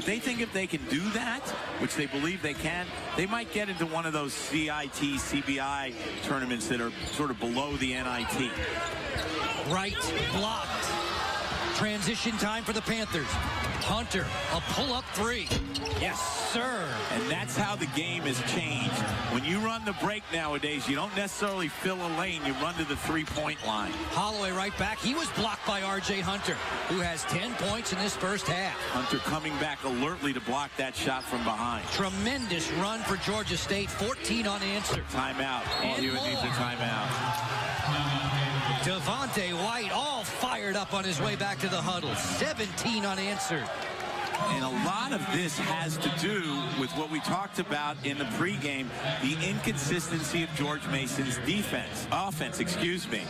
They think if they can do that, which they believe they can, they might get into one of those CIT, CBI tournaments that are sort of below the NIT. Right blocked. Transition time for the Panthers. Hunter, a pull-up three. Yes, sir. And that's how the game has changed. When you run the break nowadays, you don't necessarily fill a lane. You run to the three-point line. Holloway right back. He was blocked by R.J. Hunter, who has 10 points in this first half. Hunter coming back alertly to block that shot from behind. Tremendous run for Georgia State. 14 unanswered. Timeout. All you would need is a timeout. Devonta White all fired up on his way back to the huddle. 17 unanswered. And a lot of this has to do with what we talked about in the pregame, the inconsistency of George Mason's offense, excuse me.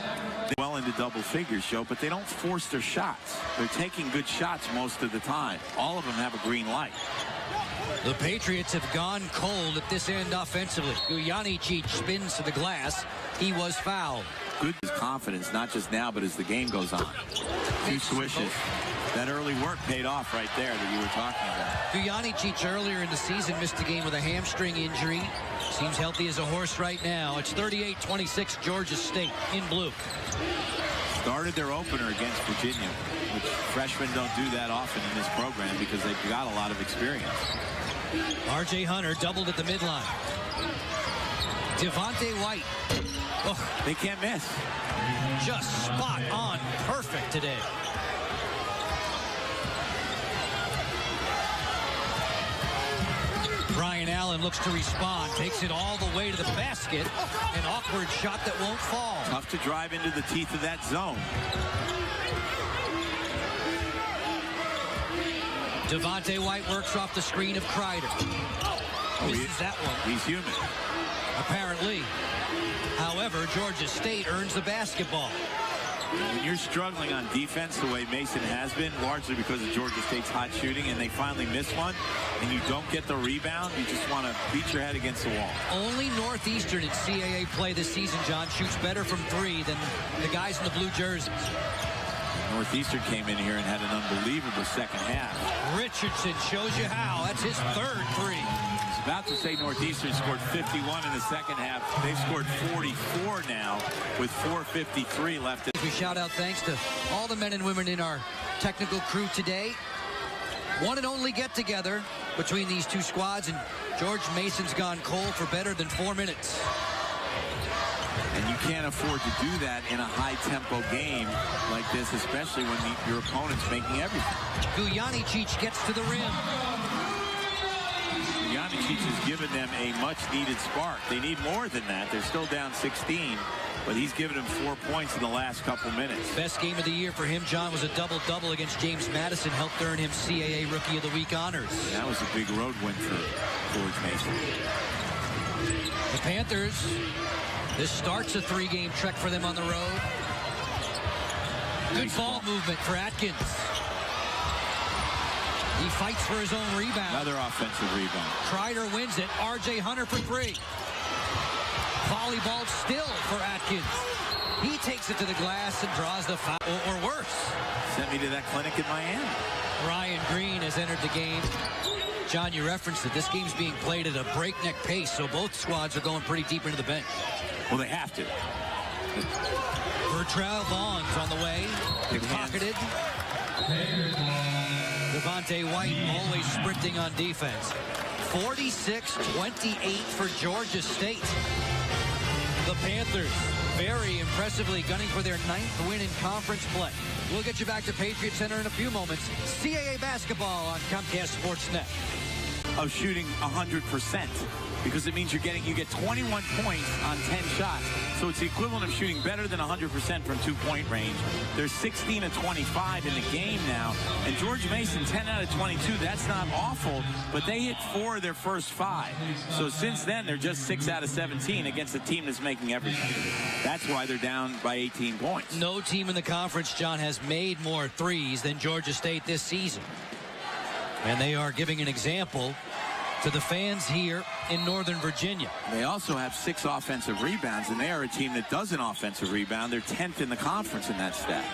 They're well into double figures, Joe, but they don't force their shots. They're taking good shots most of the time. All of them have a green light. The Patriots have gone cold at this end offensively. Gujanicic spins to the glass. He was fouled. Good confidence, not just now, but as the game goes on. Two swishes. That early work paid off right there that you were talking about. Gujanicic earlier in the season missed the game with a hamstring injury. Seems healthy as a horse right now. It's 38-26 Georgia State in blue. Started their opener against Virginia, which freshmen don't do that often in this program because they've got a lot of experience. R.J. Hunter doubled at the midline. Devonta White. Oh, they can't miss. Just spot on perfect today. Brian Allen looks to respond, takes it all the way to the basket. An awkward shot that won't fall. Tough to drive into the teeth of that zone. Devonta White works off the screen of Kreider. Misses that one. He's human. Apparently. However, Georgia State earns the basketball. When you're struggling on defense the way Mason has been, largely because of Georgia State's hot shooting, and they finally miss one, and you don't get the rebound, you just want to beat your head against the wall. Only Northeastern in CAA play this season, John, shoots better from three than the guys in the blue jerseys. Northeastern came in here and had an unbelievable second half. Richardson shows you how. That's his third three. I was about to say Northeastern scored 51 in the second half. They've scored 44 now with 4:53 left. We shout out thanks to all the men and women in our technical crew today. One and only get together between these two squads, and George Mason's gone cold for better than 4 minutes. And you can't afford to do that in a high-tempo game like this, especially when your opponent's making everything. Gujanicic gets to the rim. Gujanicic has given them a much-needed spark. They need more than that. They're still down 16, but he's given them 4 points in the last couple minutes. Best game of the year for him, John, was a double-double against James Madison. Helped earn him CAA Rookie of the Week honors. That was a big road win for George Mason. The Panthers, this starts a three-game trek for them on the road. Good ball movement for Atkins. He fights for his own rebound. Another offensive rebound. Kreider wins it. R.J. Hunter for three. Volleyball still for Atkins. He takes it to the glass and draws the foul, or worse. Sent me to that clinic in Miami. Ryan Green has entered the game. John, you referenced it. This game's being played at a breakneck pace, so both squads are going pretty deep into the bench. Well, they have to. Bertrell Vaughn's on the way. Pocketed. Devonta White always sprinting on defense. 46-28 for Georgia State. The Panthers very impressively gunning for their 9th win in conference play. We'll get you back to Patriot Center in a few moments. CAA basketball on Comcast Sportsnet. Of shooting 100%, because it means you get 21 points on 10 shots. So it's the equivalent of shooting better than 100% from two-point range. They're 16 of 25 in the game now. And George Mason, 10 out of 22. That's not awful, but they hit 4 of their first 5. So since then, they're just 6 out of 17 against a team that's making everything. That's why they're down by 18 points. No team in the conference, John, has made more threes than Georgia State this season. And they are giving an example to the fans here in Northern Virginia. They also have 6 offensive rebounds, and they are a team that does an offensive rebound. They're 10th in the conference in that stat.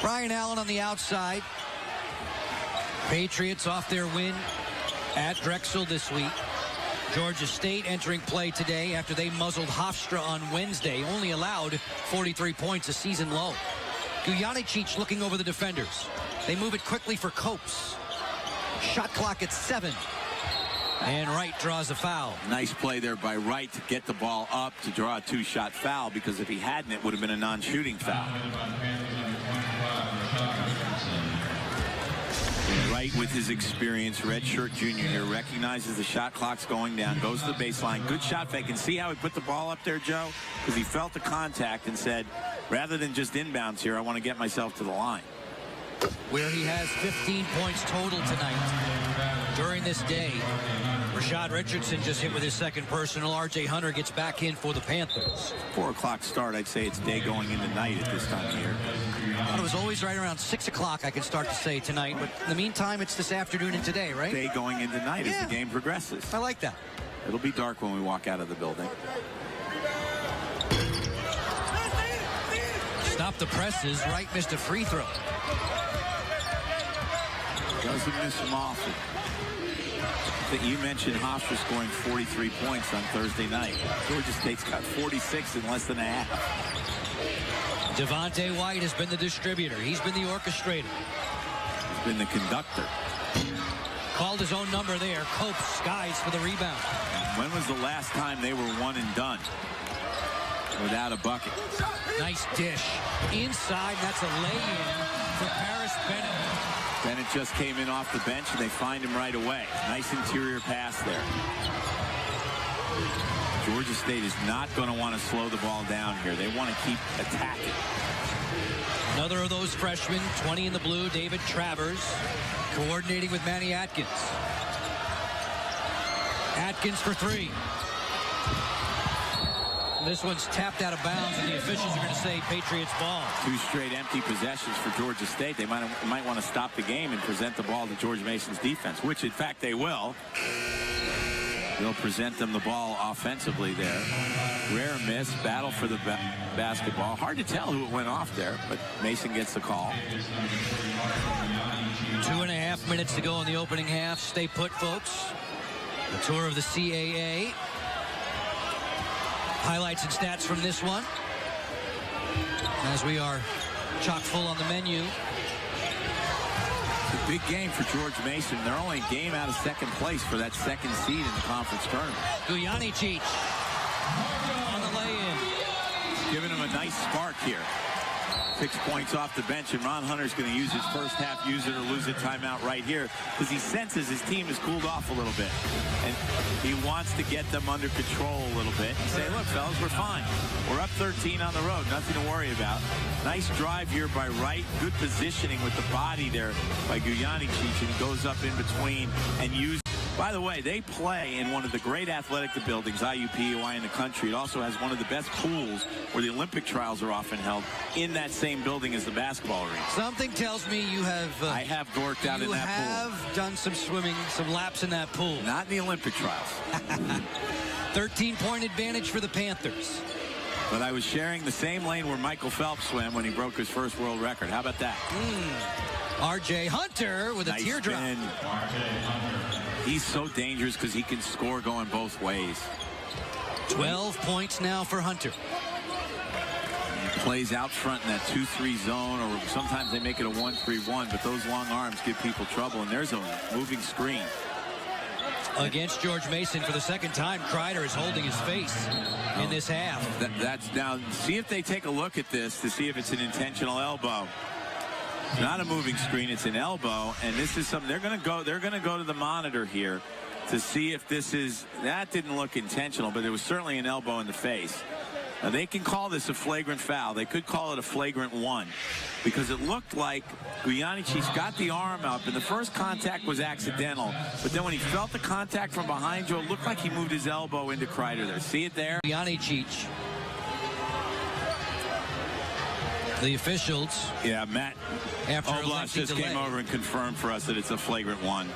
Brian Allen on the outside. Patriots off their win at Drexel this week. Georgia State entering play today after they muzzled Hofstra on Wednesday. Only allowed 43 points, a season low. Gujanicic looking over the defenders. They move it quickly for Copes. Shot clock at 7. And Wright draws a foul. Nice play there by Wright to get the ball up to draw a 2-shot foul, because if he hadn't, it would have been a non-shooting foul. Wright, with his experience, redshirt junior here, recognizes the shot clock's going down, goes to the baseline. Good shot fake. And see how he put the ball up there, Joe? Because he felt the contact and said, rather than just inbounds here, I want to get myself to the line. Where he has 15 points total tonight during this day. Rashad Richardson just hit with his second personal. R.J. Hunter gets back in for the Panthers. 4 o'clock start. I'd say it's day going into night at this time of year. Well, it was always right around 6 o'clock, I can start to say tonight. But in the meantime, it's this afternoon and today, right? Day going into night as the game progresses. I like that. It'll be dark when we walk out of the building. Stop the presses. Wright missed a free throw. Doesn't miss them often. You mentioned Hofstra scoring 43 points on Thursday night. Georgia State's got 46 in less than a half. Devonta White has been the distributor. He's been the orchestrator. He's been the conductor. Called his own number there. Copes skies for the rebound. When was the last time they were one and done without a bucket? Nice dish. Inside, that's a lay-in for Paris Bennett. Bennett just came in off the bench, and they find him right away. Nice interior pass there. Georgia State is not going to want to slow the ball down here. They want to keep attacking. Another of those freshmen, 20 in the blue, David Travers, coordinating with Manny Atkins. Atkins for 3. This one's tapped out of bounds, and the officials are going to say Patriots ball. 2 straight empty possessions for Georgia State. They might want to stop the game and present the ball to George Mason's defense, which, in fact, they will. They'll present them the ball offensively there. Rare miss, battle for the basketball. Hard to tell who it went off there, but Mason gets the call. 2.5 minutes to go in the opening half. Stay put, folks. The tour of the CAA. Highlights and stats from this one, as we are chock full on the menu. It's a big game for George Mason. They're only a game out of second place for that second seed in the conference tournament. Gujanicic on the lay-in. Giving him a nice spark here. 6 points off the bench, and Ron Hunter's going to use his first half use it or lose it timeout right here, because he senses his team has cooled off a little bit, and he wants to get them under control a little bit and say, look, fellas, we're fine. We're up 13 on the road. Nothing to worry about. Nice drive here by Wright. Good positioning with the body there by Gujanicic, and he goes up in between and uses. By the way, they play in one of the great athletic buildings, IUPUI, in the country. It also has one of the best pools where the Olympic trials are often held in that same building as the basketball arena. Something tells me you have... I have dorked out in that pool. You have done some swimming, some laps in that pool. Not in the Olympic trials. 13-point advantage for the Panthers. But I was sharing the same lane where Michael Phelps swam when he broke his first world record. How about that? R.J. Hunter with a teardrop. He's so dangerous because he can score going both ways. 12 points now for Hunter. He plays out front in that 2-3 zone, or sometimes they make it a 1-3-1, but those long arms give people trouble, and there's a moving screen. Against George Mason for the second time, Kreider is holding his face in this half. That's now, see if they take a look at this to see if it's an intentional elbow. It's not a moving screen, it's an elbow, and this is something they're going to go to the monitor here to see if this is, that didn't look intentional, but it was certainly an elbow in the face. Now they can call this a flagrant foul. They could call it a flagrant 1, because it looked like Gujanicic got the arm up, and the first contact was accidental, but then when he felt the contact from behind Joe, it looked like he moved his elbow into Kreider there. See it there? Gujanicic. The officials. Yeah, Matt Oblas just came over and confirmed for us that it's a flagrant 1.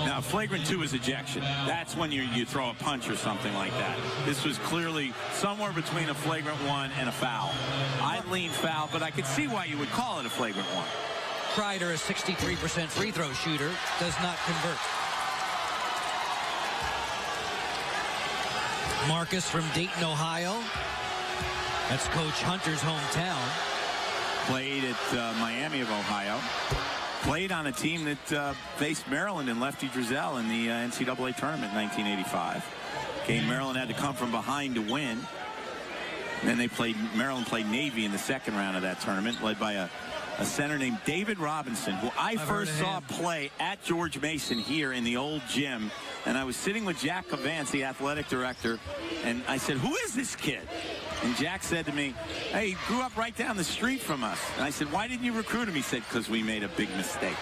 Now, flagrant 2 is ejection. That's when you throw a punch or something like that. This was clearly somewhere between a flagrant 1 and a foul. I'd lean foul, but I could see why you would call it a flagrant 1. Kreider, a 63% free throw shooter, does not convert. Marcus from Dayton, Ohio. That's Coach Hunter's hometown. Played at Miami of Ohio. Played on a team that faced Maryland and Lefty Drizel in the NCAA tournament in 1985. Game Maryland had to come from behind to win. And then Maryland played Navy in the second round of that tournament, led by a center named David Robinson, who I first saw play at George Mason here in the old gym. And I was sitting with Jack Cavance, the athletic director, and I said, "Who is this kid?" And Jack said to me, "Hey, he grew up right down the street from us." And I said, "Why didn't you recruit him?" He said, "Because we made a big mistake."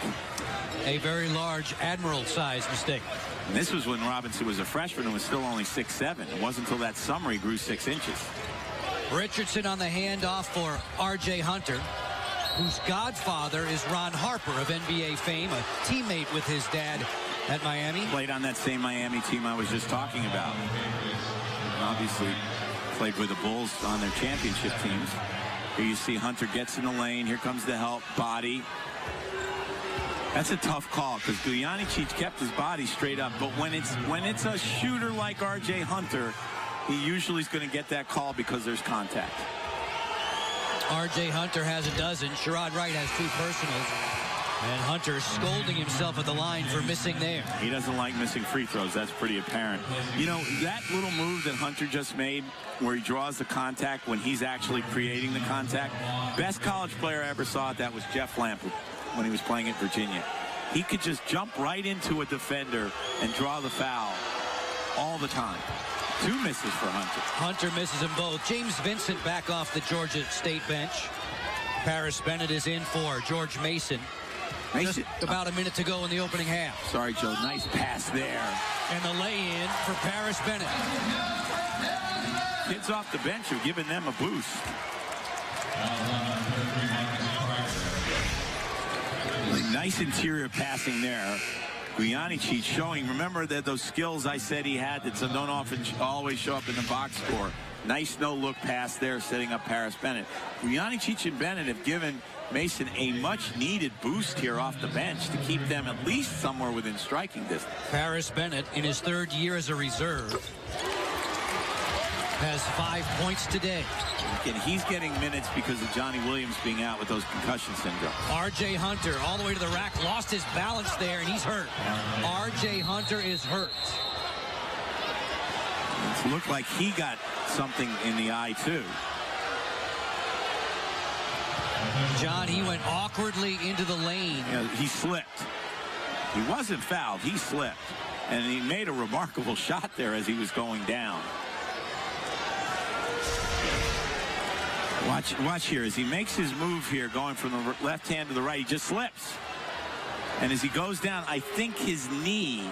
A very large Admiral-sized mistake. And this was when Robinson was a freshman and was still only 6'7". It wasn't until that summer he grew 6 inches. Richardson on the handoff for R.J. Hunter, whose godfather is Ron Harper of NBA fame, a teammate with his dad at Miami. Played on that same Miami team I was just talking about. And obviously played with the Bulls on their championship teams. Here you see Hunter gets in the lane. Here comes the help. Body. That's a tough call because Gujanicic kept his body straight up. But when it's a shooter like R.J. Hunter, he usually is going to get that call because there's contact. R.J. Hunter has a dozen. Sherrod Wright has 2 personals. And Hunter scolding himself at the line for missing there. He doesn't like missing free throws. That's pretty apparent. You know, that little move that Hunter just made where he draws the contact when he's actually creating the contact. Best college player I ever saw it, that was Jeff Lamp when he was playing at Virginia. He could just jump right into a defender and draw the foul all the time. 2 misses for Hunter. Hunter misses them both. James Vincent back off the Georgia State bench. Paris Bennett is in for George Mason. Just about a minute to go in the opening half. Sorry, Joe. Nice pass there. And the lay-in for Paris Bennett. Kids off the bench are giving them a boost. Nice interior passing there. Gujanicic showing, remember that those skills I said he had that don't often always show up in the box score. Nice no-look pass there, setting up Paris Bennett. Gujanicic and Bennett have given Mason a much-needed boost here off the bench to keep them at least somewhere within striking distance. Paris Bennett, in his 3rd year as a reserve, has 5 points today. And he's getting minutes because of Johnny Williams being out with those concussion syndrome. R.J. Hunter all the way to the rack, lost his balance there, and he's hurt. R.J. Hunter is hurt. It looked like he got something in the eye, too. John, he went awkwardly into the lane. Yeah, he slipped. He wasn't fouled. He slipped. And he made a remarkable shot there as he was going down. Watch here. As he makes his move here, going from the left hand to the right, he just slips. And as he goes down, I think his knee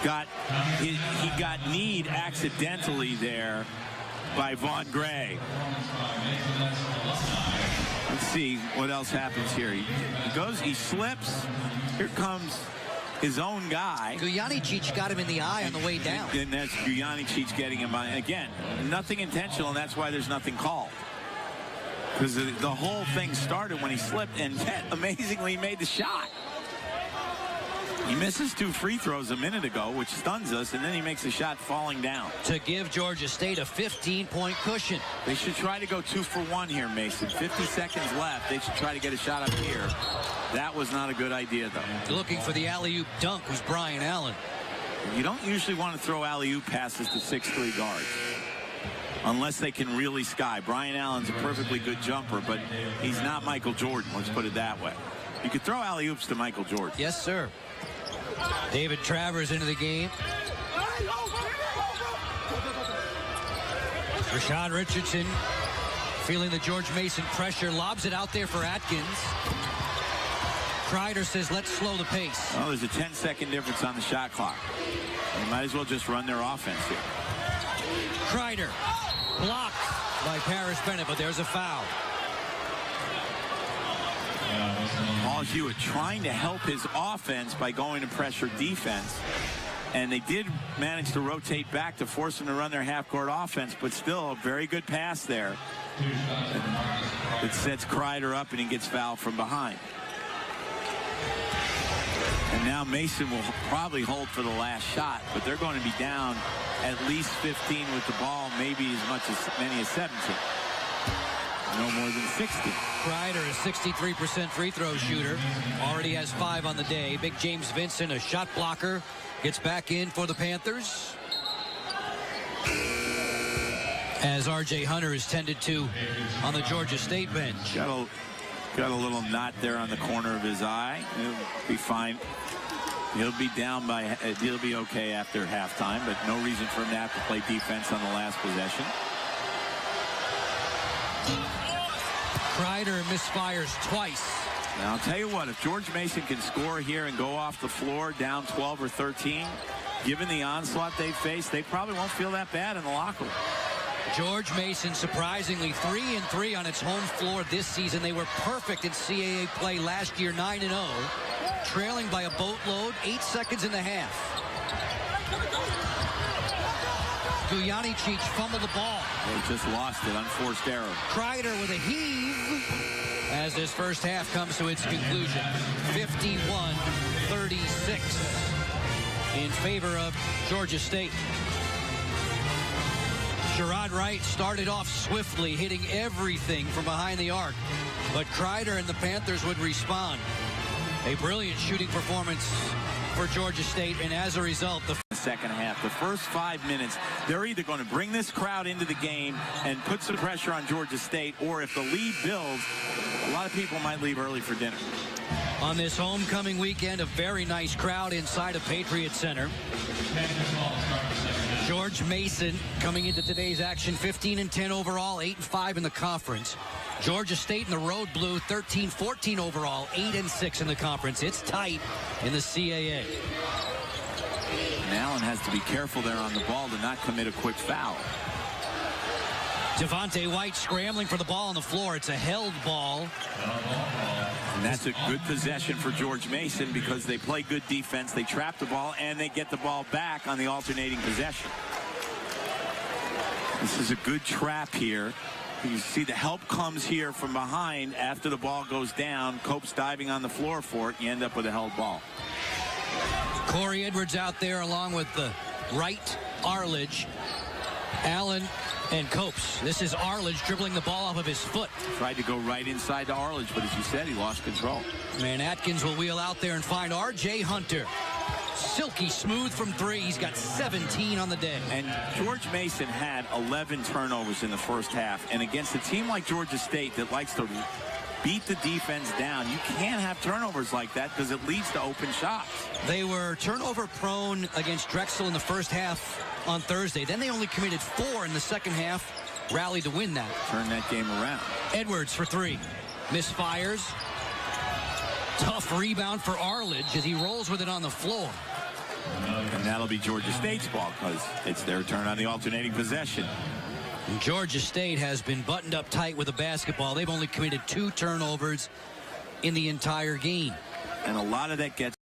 he got kneed accidentally there by Vaughn Gray. Let's see what else happens here. He slips. Here comes his own guy. Gujanicic got him in the eye on the way down. And that's Gujanicic getting him by. Again, nothing intentional, and that's why there's nothing called. Because the whole thing started when he slipped, and yet, amazingly, he made the shot. He misses 2 free throws a minute ago, which stuns us, and then he makes a shot falling down. To give Georgia State a 15-point cushion. They should try to go 2 for 1 here, Mason. 50 seconds left. They should try to get a shot up here. That was not a good idea, though. Looking for the alley-oop dunk was Brian Allen. You don't usually want to throw alley-oop passes to 6'3" guards. Unless they can really sky. Brian Allen's a perfectly good jumper, but he's not Michael Jordan. Let's put it that way. You could throw alley-oops to Michael Jordan. Yes, sir. David Travers into the game. Rashad Richardson feeling the George Mason pressure, lobs it out there for Atkins. Kreider says, let's slow the pace. Well, there's a 10-second difference on the shot clock. They might as well just run their offense here. Kreider blocked by Paris Bennett, but there's a foul. Paul Hewitt trying to help his offense by going to pressure defense. And they did manage to rotate back to force them to run their half-court offense, but still a very good pass there. It sets Kreider up, and he gets fouled from behind. And now Mason will probably hold for the last shot, but they're going to be down at least 15 with the ball, maybe as much as many as 17. No more than 60. Kreider, a 63% free throw shooter, already has 5 on the day. Big James Vincent, a shot blocker, gets back in for the Panthers, as R.J. Hunter is tended to on the Georgia State bench. Got a little knot there on the corner of his eye. He'll be fine. He'll be down by, he'll be okay after halftime, but no reason for him to have to play defense on the last possession. Kreider misfires twice. Now, I'll tell you what, if George Mason can score here and go off the floor down 12 or 13, given the onslaught they faced, they probably won't feel that bad in the locker room. George Mason surprisingly 3-3 on its home floor this season. They were perfect in CAA play last year, 9-0, trailing by a boatload, 8 seconds in the half. Gujanicic fumbled the ball. They just lost it, unforced error. Kreider with a heave as this first half comes to its conclusion. 51-36 in favor of Georgia State. Sherrod Wright started off swiftly, hitting everything from behind the arc. But Kreider and the Panthers would respond. A brilliant shooting performance for Georgia State, and as a result, the second half, the first 5 minutes, they're either going to bring this crowd into the game and put some pressure on Georgia State, or if the lead builds, a lot of people might leave early for dinner. On this homecoming weekend, a very nice crowd inside of Patriot Center. George Mason coming into today's action, 15-10 overall, 8-5 in the conference. Georgia State in the road blue, 13-14 overall, 8-6 in the conference. It's tight in the CAA. And Allen has to be careful there on the ball to not commit a quick foul. Devonta White scrambling for the ball on the floor. It's a held ball. And that's a good possession for George Mason because they play good defense. They trap the ball and they get the ball back on the alternating possession. This is a good trap here. You see the help comes here from behind after the ball goes down. Cope's diving on the floor for it. You end up with a held ball. Corey Edwards out there along with the Wright, Arledge, Allen, and Copes. This is Arledge dribbling the ball off of his foot. Tried to go right inside to Arledge, but as you said, he lost control. And Atkins will wheel out there and find R.J. Hunter. Silky smooth from 3. He's got 17 on the day. And George Mason had 11 turnovers in the first half. And against a team like Georgia State that likes to beat the defense down, you can't have turnovers like that because it leads to open shots. They were turnover prone against Drexel in the first half on Thursday. Then they only committed 4 in the second half, rallied to win that. Turn that game around. Edwards for 3. Misfires. Tough rebound for Arledge as he rolls with it on the floor. And that'll be Georgia State's ball because it's their turn on the alternating possession. And Georgia State has been buttoned up tight with a basketball. They've only committed 2 turnovers in the entire game. And a lot of that gets